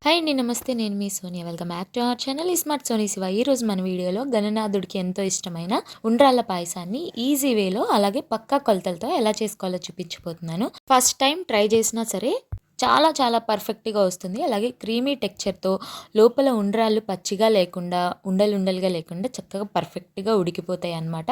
Hi అండి. నమస్తే. నేను మీ Sonia. Welcome back to our channel smart Soni Shiva. ఈరోజు మన వీడియోలో గణనాథుడికి ఎంతో ఇష్టమైన ఉండ్రాళ్ళ పాయసాన్ని ఈజీ వేలో అలాగే పక్కా కొలతలతో ఎలా చేసుకోవాలో చూపించబోతున్నాను. ఫస్ట్ టైం ట్రై చేసినా సరే చాలా చాలా పర్ఫెక్ట్గా వస్తుంది. అలాగే క్రీమీ టెక్చర్తో లోపల ఉండ్రాళ్ళు పచ్చిగా లేకుండా ఉండలుండలుగా లేకుండా చక్కగా పర్ఫెక్ట్గా ఉడికిపోతాయి అన్నమాట.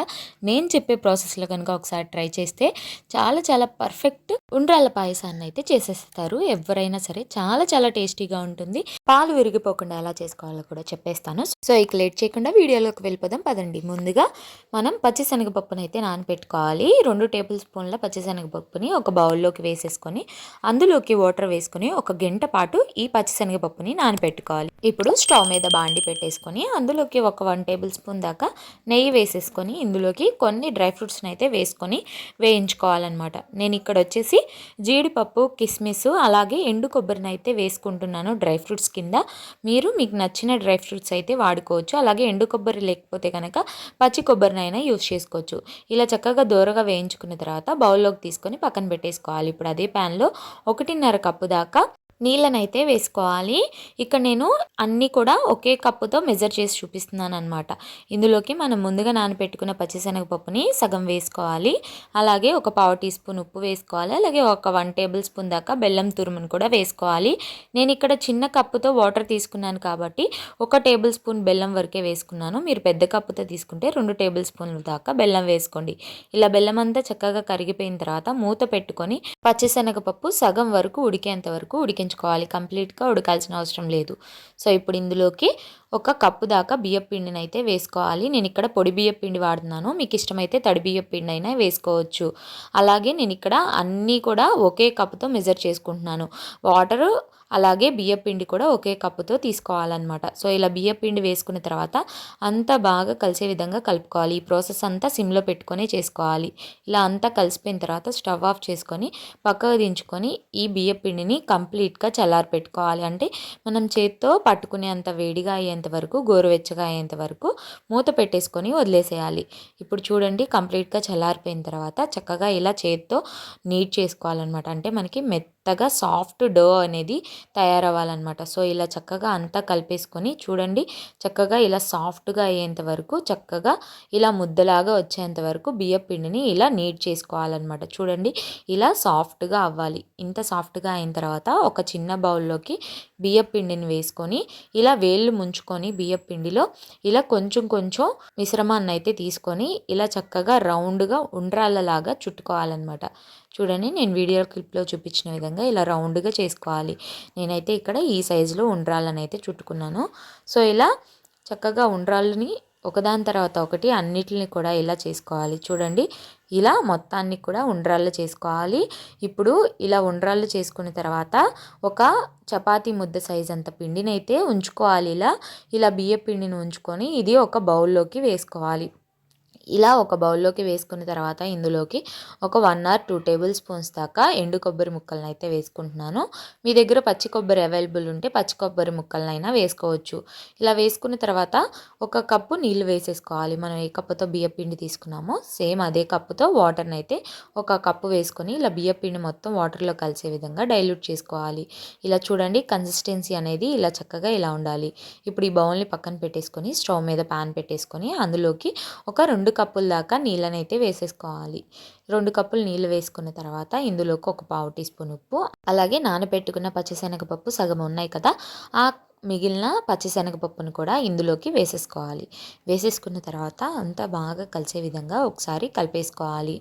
నేను చెప్పే ప్రాసెస్లో కనుక ఒకసారి ట్రై చేస్తే చాలా చాలా పర్ఫెక్ట్ ఉండ్రాళ్ళ పాయసాన్ని అయితే చేసేస్తారు ఎవరైనా సరే. చాలా చాలా టేస్టీగా ఉంటుంది. పాలు విరిగిపోకుండా ఎలా చేసుకోవాలో కూడా చెప్పేస్తాను. సో ఇక లేట్ చేయకుండా వీడియోలోకి వెళ్ళిపోదాం పదండి. ముందుగా మనం పచ్చిశనగపప్పును అయితే నానపెట్టుకోవాలి. 2 టేబుల్ స్పూన్ల పచ్చిశనగపప్పుని ఒక బౌల్లోకి వేసేసుకొని అందులోకి వాటర్ వేసుకొని ఒక గంట పాటు ఈ పచ్చిశనగపప్పుని నానపెట్టుకోవాలి. ఇప్పుడు స్టవ్ మీద బాండి పెట్టేసుకొని అందులోకి ఒక 1 టేబుల్ స్పూన్ దాకా నెయ్యి వేసేసుకొని ఇందులోకి కొన్ని డ్రై ఫ్రూట్స్ని అయితే వేసుకొని వేయించుకోవాలన్నమాట. నేను ఇక్కడ వచ్చేసి జీడిపప్పు, కిస్మిస్ అలాగే ఎండు కొబ్బరిని అయితే వేసుకుంటున్నాను డ్రై ఫ్రూట్స్ కింద. మీరు మీకు నచ్చిన డ్రై ఫ్రూట్స్ అయితే వాడుకోవచ్చు. అలాగే ఎండు కొబ్బరి లేకపోతే కనుక పచ్చి కొబ్బరినైనా యూస్ చేసుకోవచ్చు. ఇలా చక్కగా దోరగా వేయించుకున్న తర్వాత బౌల్లోకి తీసుకొని పక్కన పెట్టేసుకోవాలి. ఇప్పుడు అదే ప్యాన్లో 1.5 కప్పు దాకా నీళ్ళనైతే వేసుకోవాలి. ఇక్కడ నేను అన్నీ కూడా ఒకే కప్పుతో మెజర్ చేసి చూపిస్తున్నాను అనమాట. ఇందులోకి మనం ముందుగా నానపెట్టుకున్న పచ్చిశనగపప్పుని సగం వేసుకోవాలి. అలాగే ఒక 1/2 టీ స్పూన్ ఉప్పు వేసుకోవాలి. అలాగే ఒక 1 టేబుల్ స్పూన్ దాకా బెల్లం తురుమును కూడా వేసుకోవాలి. నేను ఇక్కడ చిన్న కప్పుతో వాటర్ తీసుకున్నాను కాబట్టి 1 టేబుల్ స్పూన్ బెల్లం వరకే వేసుకున్నాను. మీరు పెద్ద కప్పుతో తీసుకుంటే 2 టేబుల్ స్పూన్ల దాకా బెల్లం వేసుకోండి. ఇలా బెల్లం అంతా చక్కగా కరిగిపోయిన తర్వాత మూత పెట్టుకొని పచ్చిశనగపప్పు సగం వరకు ఉడికేంత వరకు ఉడికించుకోవాలి. కంప్లీట్గా ఉడకాల్సిన అవసరం లేదు. సో ఇప్పుడు ఇందులోకి ఒక కప్పు దాకా బియ్యం పిండిని అయితే వేసుకోవాలి. నేను ఇక్కడ పొడి బియ్యం పిండి వాడుతున్నాను. మీకు ఇష్టమైతే తడి బియ్యం పిండి అయినా వేసుకోవచ్చు. అలాగే నేను ఇక్కడ అన్నీ కూడా ఒకే కప్పుతో మెజర్ చేసుకుంటున్నాను. వాటరు అలాగే బియ్యం పిండి కూడా ఒకే కప్పుతో తీసుకోవాలన్నమాట. సో ఇలా బియ్యం పిండి వేసుకున్న తర్వాత అంతా బాగా కలిసే విధంగా కలుపుకోవాలి. ఈ ప్రాసెస్ అంతా సిమ్లో పెట్టుకొని చేసుకోవాలి. ఇలా అంతా కలిసిపోయిన తర్వాత స్టవ్ ఆఫ్ చేసుకొని పక్కకు దించుకొని ఈ బియ్యం పిండిని కంప్లీట్గా చల్లారి పెట్టుకోవాలి. అంటే మనం చేత్తో పట్టుకునేంత వేడిగా అయ్యేంత వరకు, గోరువెచ్చగా అయ్యేంత వరకు మూత పెట్టేసుకొని వదిలేసేయాలి. ఇప్పుడు చూడండి కంప్లీట్గా చల్లారిపోయిన తర్వాత చక్కగా ఇలా చేత్తో నీట్ చేసుకోవాలన్నమాట. అంటే మనకి మెత్తగా సాఫ్ట్ డో అనేది తయారవ్వాలన్నమాట. సో ఇలా చక్కగా అంతా కలిపేసుకొని చూడండి చక్కగా ఇలా సాఫ్ట్గా అయ్యేంత వరకు చక్కగా ఇలా ముద్దలాగా వచ్చేంత వరకు బియ్యం పిండిని ఇలా నీట్ చేసుకోవాలన్నమాట. చూడండి ఇలా సాఫ్ట్గా అవ్వాలి. ఇంత సాఫ్ట్గా అయిన తర్వాత ఒక చిన్న బౌల్లోకి బియ్యం పిండిని వేసుకొని ఇలా వేళ్ళు ముంచుకొని బియ్యం పిండిలో ఇలా కొంచెం కొంచెం మిశ్రమాన్ని అయితే తీసుకొని ఇలా చక్కగా రౌండ్గా ఉండ్రాళ్ళలాగా చుట్టుకోవాలన్నమాట. చూడండి నేను వీడియో క్లిప్లో చూపించిన విధంగా ఇలా రౌండ్గా చేసుకోవాలి. నేనైతే ఇక్కడ ఈ సైజులో ఉండ్రాళ్ళని అయితే చుట్టుకున్నాను. సో ఇలా చక్కగా ఉండ్రాళ్ళని ఒకదాని తర్వాత ఒకటి అన్నిటిని కూడా ఇలా చేసుకోవాలి. చూడండి ఇలా మొత్తాన్ని కూడా ఉండ్రాళ్ళు చేసుకోవాలి. ఇప్పుడు ఇలా ఉండ్రాళ్ళు చేసుకున్న తర్వాత ఒక చపాతీ ముద్ద సైజ్ అంత పిండిని అయితే ఉంచుకోవాలి. ఇలా బియ్య పిండిని ఉంచుకొని ఇది ఒక బౌల్లోకి వేసుకోవాలి. ఇలా ఒక బౌల్లోకి వేసుకున్న తర్వాత ఇందులోకి ఒక 1 ఆర్ 2 టేబుల్ స్పూన్స్ దాకా ఎండు కొబ్బరి ముక్కలను అయితే వేసుకుంటున్నాను. మీ దగ్గర పచ్చి కొబ్బరి అవైలబుల్ ఉంటే పచ్చి కొబ్బరి ముక్కలనైనా వేసుకోవచ్చు. ఇలా వేసుకున్న తర్వాత ఒక కప్పు నీళ్లు వేసేసుకోవాలి. మనం ఏ కప్పుతో బియ్యం పిండి తీసుకున్నామో సేమ్ అదే కప్పుతో వాటర్ని అయితే ఒక కప్పు వేసుకొని ఇలా బియ్యం పిండి మొత్తం వాటర్లో కలిసే విధంగా డైల్యూట్ చేసుకోవాలి. ఇలా చూడండి కన్సిస్టెన్సీ అనేది ఇలా చక్కగా ఇలా ఉండాలి. ఇప్పుడు ఈ బౌల్ని పక్కన పెట్టేసుకొని స్టవ్ మీద ప్యాన్ పెట్టేసుకొని అందులోకి ఒక 2 కప్పుల దాకా నీళ్ళని అయితే వేసేసుకోవాలి. 2 కప్పులు నీళ్ళు వేసుకున్న తర్వాత ఇందులోకి ఒక 1/2 టీ స్పూన్ ఉప్పు, అలాగే నానబెట్టుకున్న పచ్చిశనగపప్పు సగం ఉన్నాయి కదా, ఆ మిగిలిన పచ్చిశనగపప్పును కూడా ఇందులోకి వేసేసుకోవాలి. వేసేసుకున్న తర్వాత అంతా బాగా కలిసే విధంగా ఒకసారి కలిపేసుకోవాలి.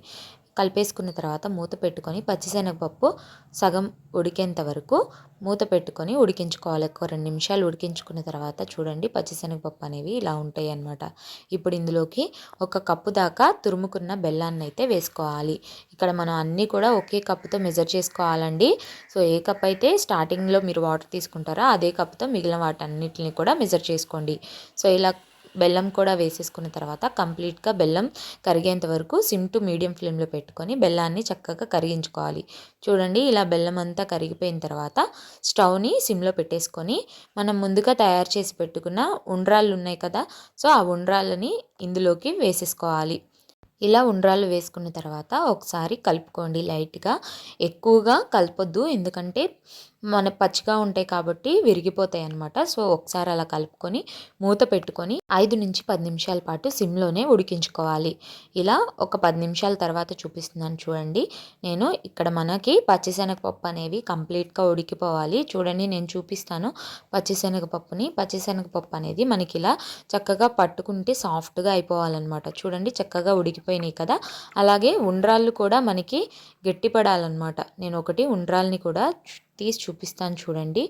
కలిపేసుకున్న తర్వాత మూత పెట్టుకొని పచ్చిశనగపప్పు సగం ఉడికేంత వరకు మూత పెట్టుకొని ఉడికించుకోవాలి. ఒక 2 నిమిషాలు ఉడికించుకున్న తర్వాత చూడండి పచ్చిశనగపప్పు అనేవి ఇలా ఉంటాయి అన్నమాట. ఇప్పుడు ఇందులోకి ఒక కప్పు దాకా తురుముకున్న బెల్లాన్ని అయితే వేసుకోవాలి. ఇక్కడ మనం అన్నీ కూడా ఒకే కప్పుతో మెజర్ చేసుకోవాలండి. సో ఏ కప్ అయితే స్టార్టింగ్లో మీరు వాటర్ తీసుకుంటారో అదే కప్పుతో మిగిలిన వాటన్నిటిని కూడా మెజర్ చేసుకోండి. సో ఇలా బెల్లం కూడా వేసేసుకున్న తర్వాత కంప్లీట్గా బెల్లం కరిగేంత వరకు సిమ్ టు మీడియం ఫ్లేమ్లో పెట్టుకొని బెల్లాన్ని చక్కగా కరిగించుకోవాలి. చూడండి ఇలా బెల్లం అంతా కరిగిపోయిన తర్వాత స్టవ్ని సిమ్లో పెట్టేసుకొని మనం ముందుగా తయారు చేసి పెట్టుకున్న ఉండ్రాళ్ళు ఉన్నాయి కదా, సో ఆ ఉండ్రాళ్ళని ఇందులోకి వేసేసుకోవాలి. ఇలా ఉండ్రాళ్ళు వేసుకున్న తర్వాత ఒకసారి కలుపుకోండి లైట్గా. ఎక్కువగా కలపొద్దు, ఎందుకంటే పచ్చిగా ఉంటాయి కాబట్టి విరిగిపోతాయి అన్నమాట. సో ఒకసారి అలా కలుపుకొని మూత పెట్టుకొని 5-10 నిమిషాల పాటు సిమ్లోనే ఉడికించుకోవాలి. ఇలా ఒక 10 నిమిషాల తర్వాత చూపిస్తున్నాను చూడండి. నేను ఇక్కడ మనకి పచ్చిశనగపప్పు అనేవి కంప్లీట్గా ఉడికిపోవాలి. చూడండి నేను చూపిస్తాను పచ్చిశనగపప్పుని. పచ్చిశనగపప్పు అనేది మనకి ఇలా చక్కగా పట్టుకుంటే సాఫ్ట్గా అయిపోవాలన్నమాట. చూడండి చక్కగా ఉడికిపోయినాయి కదా. అలాగే ఉండ్రాళ్ళు కూడా మనకి గట్టిపడాలన్నమాట. నేను ఒకటి ఉండ్రాల్ని కూడా తీసి చూపిస్తాను చూడండి.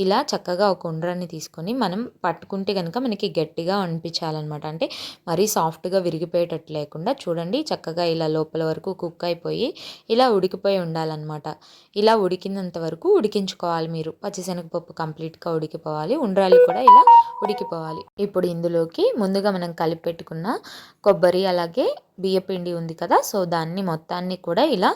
ఇలా చక్కగా ఒక ఉండ్రాన్ని తీసుకొని మనం పట్టుకుంటే కనుక మనకి గట్టిగా అనిపించాలన్నమాట. అంటే మరీ సాఫ్ట్గా విరిగిపోయేటట్టు లేకుండా చూడండి చక్కగా ఇలా లోపల వరకు కుక్ అయిపోయి ఇలా ఉడికిపోయి ఉండాలన్నమాట. ఇలా ఉడికినంత వరకు ఉడికించుకోవాలి మీరు. పచ్చిశనగపప్పు కంప్లీట్గా ఉడికిపోవాలి, ఉండ్రాలు కూడా ఇలా ఉడికిపోవాలి. ఇప్పుడు ఇందులోకి ముందుగా మనం కలిపి పెట్టుకున్న కొబ్బరి అలాగే బియ్యపిండి ఉంది కదా, సో దాన్ని మొత్తాన్ని కూడా ఇలా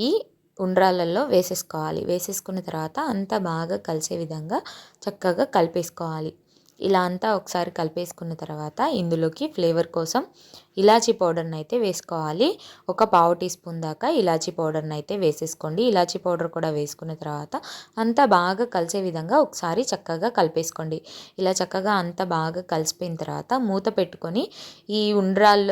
ఈ ఉండ్రాళ్ళల్లో వేసేసుకోవాలి. వేసేసుకున్న తర్వాత అంతా బాగా కలిసే విధంగా చక్కగా కలిపేసుకోవాలి. ఇలా అంతా ఒకసారి కలిపేసుకున్న తర్వాత ఇందులోకి ఫ్లేవర్ కోసం ఇలాచీ పౌడర్ని అయితే వేసుకోవాలి. ఒక పావు టీ స్పూన్ దాకా ఇలాచీ పౌడర్ని అయితే వేసేసుకోండి. ఇలాచీ పౌడర్ కూడా వేసుకున్న తర్వాత అంతా బాగా కలిసే విధంగా ఒకసారి చక్కగా కలిపేసుకోండి. ఇలా చక్కగా అంతా బాగా కలిసిపోయిన తర్వాత మూత పెట్టుకొని ఈ ఉండ్రాళ్ళ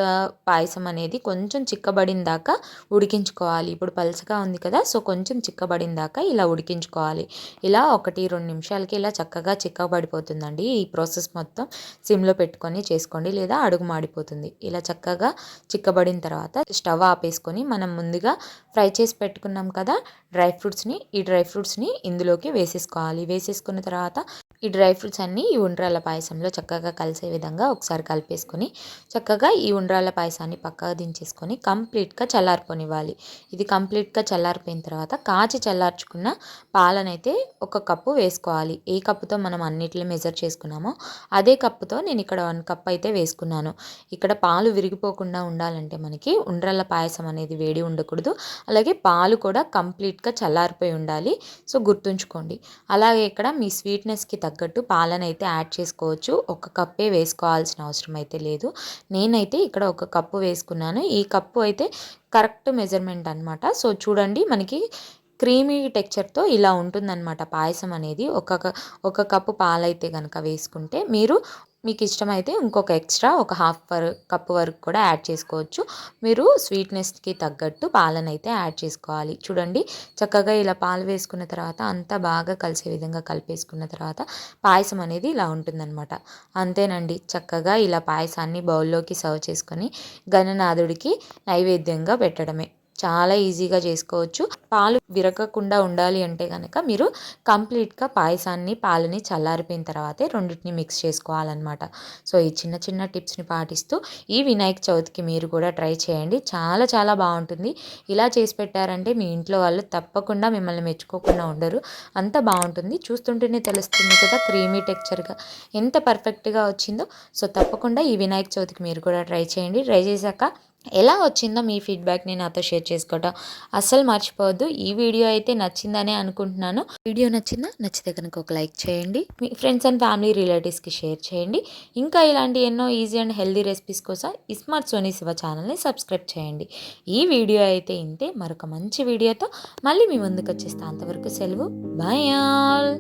పాయసం అనేది కొంచెం చిక్కబడిన దాకా ఉడికించుకోవాలి. ఇప్పుడు పలుచగా ఉంది కదా, సో కొంచెం చిక్కబడిన దాకా ఇలా ఉడికించుకోవాలి. ఇలా 1-2 నిమిషాలకి ఇలా చక్కగా చిక్కబడిపోతుందండి. ఈ ప్రాసెస్ మొత్తం సిమ్లో పెట్టుకొని చేసుకోండి, లేదా అడుగు మాడిపోతుంది. ఇలా చక్కగా చిక్కబడిన తర్వాత స్టవ్ ఆపేసుకొని మనం ముందుగా ఫ్రై చేసి పెట్టుకున్నాం కదా ఈ డ్రై ఫ్రూట్స్ని ఇందులోకి వేసేసుకోవాలి. వేసేసుకున్న తర్వాత ఈ డ్రై ఫ్రూట్స్ అన్నీ ఈ ఉండ్రాళ్ళ పాయసంలో చక్కగా కలిసే విధంగా ఒకసారి కలిపేసుకొని చక్కగా ఈ ఉండ్రాళ్ళ పాయసాన్ని పక్కగా దించేసుకొని కంప్లీట్గా చల్లారిపోనివ్వాలి. ఇది కంప్లీట్గా చల్లారిపోయిన తర్వాత కాచి చల్లార్చుకున్న పాలనైతే 1 కప్పు వేసుకోవాలి. ఏ కప్పుతో మనం అన్నిటిని మెజర్ చేసుకున్నామో అదే కప్పుతో నేను ఇక్కడ 1 కప్ అయితే వేసుకున్నాను. ఇక్కడ పాలు విరిగిపోకుండా ఉండాలంటే మనకి ఉండ్రాళ్ళ పాయసం అనేది వేడి ఉండకూడదు, అలాగే పాలు కూడా కంప్లీట్గా చల్లారిపోయి ఉండాలి. సో గుర్తుంచుకోండి. అలాగే ఇక్కడ మీ స్వీట్నెస్కి తగ్గట్టు పాలను అయితే యాడ్ చేసుకోవచ్చు. 1 కప్పే వేసుకోవాల్సిన అవసరం అయితే లేదు. నేనైతే ఇక్కడ 1 కప్పు వేసుకున్నాను. ఈ కప్పు అయితే కరెక్ట్ మెజర్మెంట్ అనమాట. సో చూడండి మనకి క్రీమీ టెక్చర్తో ఇలా ఉంటుందన్నమాట పాయసం అనేది. ఒక కప్పు పాలైతే కనుక వేసుకుంటే మీకు ఇష్టమైతే ఇంకొక ఎక్స్ట్రా ఒక కప్పు వరకు కూడా యాడ్ చేసుకోవచ్చు. మీరు స్వీట్నెస్కి తగ్గట్టు పాలనైతే యాడ్ చేసుకోవాలి. చూడండి చక్కగా ఇలా పాలు వేసుకున్న తర్వాత అంతా బాగా కలిసే విధంగా కలిపేసుకున్న తర్వాత పాయసం అనేది ఇలా ఉంటుందన్నమాట. అంతేనండి, చక్కగా ఇలా పాయసాన్ని బౌల్లోకి సర్వ్ చేసుకొని గణనాథుడికి నైవేద్యంగా పెట్టడమే. చాలా ఈజీగా చేసుకోవచ్చు. పాలు విరగకుండా ఉండాలి అంటే కనుక మీరు కంప్లీట్గా పాలని చల్లారిపోయిన తర్వాతే రెండింటిని మిక్స్ చేసుకోవాలన్నమాట. సో ఈ చిన్న చిన్న టిప్స్ని పాటిస్తూ ఈ వినాయక చవితికి మీరు కూడా ట్రై చేయండి. చాలా చాలా బాగుంటుంది. ఇలా చేసి పెట్టారంటే మీ ఇంట్లో వాళ్ళు తప్పకుండా మిమ్మల్ని మెచ్చుకోకుండా ఉండరు. అంత బాగుంటుంది. చూస్తుంటేనే తెలుస్తుంది కదా క్రీమీ టెక్చర్గా ఎంత పర్ఫెక్ట్గా వచ్చిందో. సో తప్పకుండా ఈ వినాయక చవితికి మీరు కూడా ట్రై చేయండి. ట్రై చేశాక ఎలా వచ్చిందో మీ ఫీడ్బ్యాక్ని నాతో షేర్ చేసుకోవడం అస్సలు మర్చిపోవద్దు. ఈ వీడియో అయితే నచ్చిందనే అనుకుంటున్నాను. వీడియో నచ్చితే కనుక ఒక లైక్ చేయండి. మీ ఫ్రెండ్స్ అండ్ ఫ్యామిలీ రిలేటివ్స్కి షేర్ చేయండి. ఇంకా ఇలాంటి ఎన్నో ఈజీ అండ్ హెల్దీ రెసిపీస్ కోసం స్మార్ట్ సోనీ శివ ఛానల్ని సబ్స్క్రైబ్ చేయండి. ఈ వీడియో అయితే ఇంతే. మరొక మంచి వీడియోతో మళ్ళీ మీ ముందుకు వచ్చేస్తా. అంతవరకు సెలవు. Bye all.